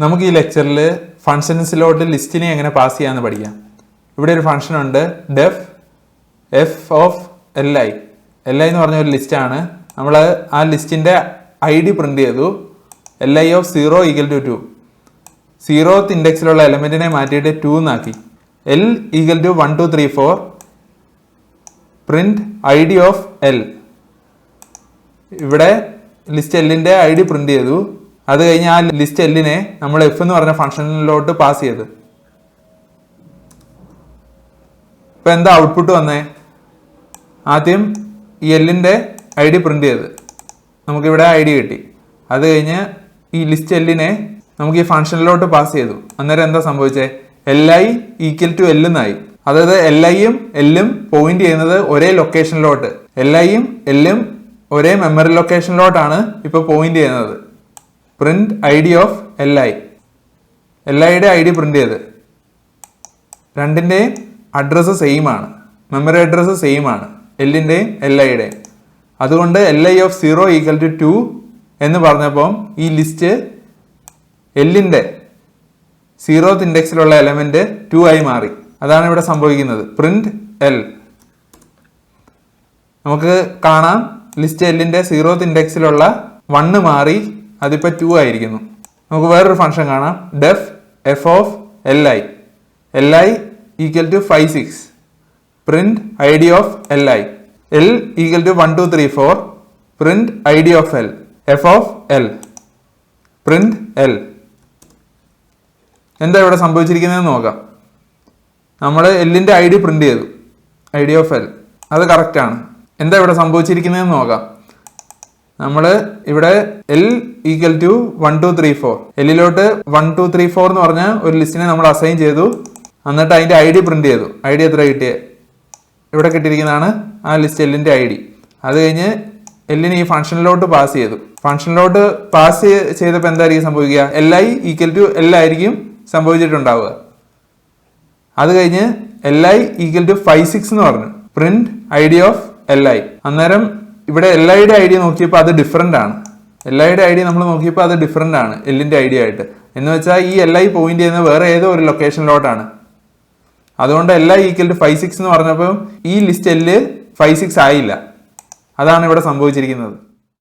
നമുക്ക് ഈ ലെക്ചറിൽ ഫംഗ്ഷൻസിലോട്ട് ലിസ്റ്റിനെ എങ്ങനെ പാസ് ചെയ്യാമെന്ന് പഠിക്കാം. ഇവിടെ ഒരു ഫംഗ്ഷൻ ഉണ്ട് def F of L I. L I എന്ന് പറഞ്ഞ ഒരു ലിസ്റ്റാണ്. നമ്മൾ ആ ലിസ്റ്റിൻ്റെ ഐ ഡി പ്രിന്റ് ചെയ്തു. L I of 0 equal to 2. 0th ഇൻഡെക്സിലുള്ള എലമെന്റിനെ മാറ്റിയിട്ട് 2 എന്നാക്കി. L equal to 1 2 3 4 print I D of L. ഇവിടെ ലിസ്റ്റ് എല്ലിന്റെ ഐ ഡി പ്രിന്റ് ചെയ്തു. അത് കഴിഞ്ഞ് ആ ലിസ്റ്റ് എല്ലിനെ നമ്മൾ എഫ് എന്ന് പറഞ്ഞ ഫംഗ്ഷനിലോട്ട് പാസ് ചെയ്തു. ഇപ്പൊ എന്താ ഔട്ട്പുട്ട് വന്നേ? ആദ്യം ഈ എല്ലിന്റെ ഐ ഡി പ്രിന്റ് ചെയ്ത് നമുക്കിവിടെ ഐ ഡി കിട്ടി. അത് കഴിഞ്ഞ് ഈ ലിസ്റ്റ് എല്ലിനെ നമുക്ക് ഈ ഫംഗ്ഷനിലോട്ട് പാസ് ചെയ്തു. അന്നേരം എന്താ സംഭവിച്ചേ? L I equal to L എന്നായി. അതായത് എൽ ഐയും എല്ലും പോയിന്റ് ചെയ്യുന്നത് ഒരേ ലൊക്കേഷനിലോട്ട്. എൽ ഐയും എല്ലും ഒരേ മെമ്മറി ലൊക്കേഷനിലോട്ടാണ് ഇപ്പൊ പോയിന്റ് ചെയ്യുന്നത്. Print I D of L I. L ഐയുടെ ഐ ഡി പ്രിന്റ് ചെയ്ത് രണ്ടിന്റെയും അഡ്രസ്സ് സെയിം ആണ്. മെമ്മറി അഡ്രസ്സ് സെയിം ആണ് എല്ലിന്റെയും എൽ ഐയുടെയും. അതുകൊണ്ട് L I of 0 equal to 2 എന്ന് പറഞ്ഞപ്പോൾ ഈ ലിസ്റ്റ് എല്ലിന്റെ 0th ഇൻഡെക്സിലുള്ള എലമെന്റ് 2 ആയി മാറി. അതാണ് ഇവിടെ സംഭവിക്കുന്നത്. Print L. നമുക്ക് കാണാം ലിസ്റ്റ് എല്ലിന്റെ 0th ഇൻഡെക്സിലുള്ള 1 മാറി അതിപ്പോ 2 ആയിരിക്കുന്നു. നമുക്ക് വേറൊരു ഫംഗ്ഷൻ കാണാം def F of L I. L I equal to 5 6 print I D of L I. L equal to 1 2 3 4 print I D of L. F of L print L. എന്താ ഇവിടെ സംഭവിച്ചിരിക്കുന്നതെന്ന് നോക്കാം. നമ്മൾ എല്ലിന്റെ ഐ ഡി പ്രിന്റ് ചെയ്തു, I D of L. അത് correct ആണ്. എന്താ ഇവിടെ സംഭവിച്ചിരിക്കുന്നതെന്ന് നോക്കാം. നമ്മൾ ഇവിടെ എൽ ഈക്വൽ ടു 1 2 3 4 എല്ലിലോട്ട് 1 2 3 4 എന്ന് പറഞ്ഞ ഒരു ലിസ്റ്റിനെ നമ്മൾ അസൈൻ ചെയ്തു. എന്നിട്ട് അതിന്റെ ഐ ഡി പ്രിന്റ് ചെയ്തു. ഐ ഡി എത്ര കിട്ടിയേ? ഇവിടെ കിട്ടിയിരിക്കുന്നതാണ് ആ ലിസ്റ്റ് എല്ലിന്റെ ഐ ഡി. അത് കഴിഞ്ഞ് എല്ലിനെ ഈ ഫംഗ്ഷനിലോട്ട് പാസ് ചെയ്തു. ഫംഗ്ഷനിലോട്ട് പാസ് ചെയ്തപ്പോൾ എന്തായിരിക്കും സംഭവിക്കുക? L I equal to L ആയിരിക്കും സംഭവിച്ചിട്ടുണ്ടാവുക. അത് കഴിഞ്ഞ് എൽ ഐ ഈക്വൽ ടു 5 6 എന്ന് പറഞ്ഞു print I D of L I. അന്നേരം ഇവിടെ എൽ ഐയുടെ ഐ ഡി നോക്കിയപ്പോൾ അത് ഡിഫറെന്റ് ആണ്. എൽ ഐയുടെ ഐ ഡി നമ്മൾ നോക്കിയപ്പോൾ അത് ഡിഫറെന്റ് ആണ് എല്ലിന്റെ ഐ ഡി ആയിട്ട്. എന്ന് വെച്ചാൽ ഈ എൽ ഐ പോയിന്റ് ചെയ്യുന്നത് വേറെ ഏതോ ഒരു ലൊക്കേഷനിലോട്ടാണ്. അതുകൊണ്ട് എൽ ഐ ഈക്വൽ ടു 5 6 എന്ന് പറഞ്ഞപ്പോൾ ഈ ലിസ്റ്റ് എല്ല് 5 6 ആയില്ല. അതാണ് ഇവിടെ സംഭവിച്ചിരിക്കുന്നത്.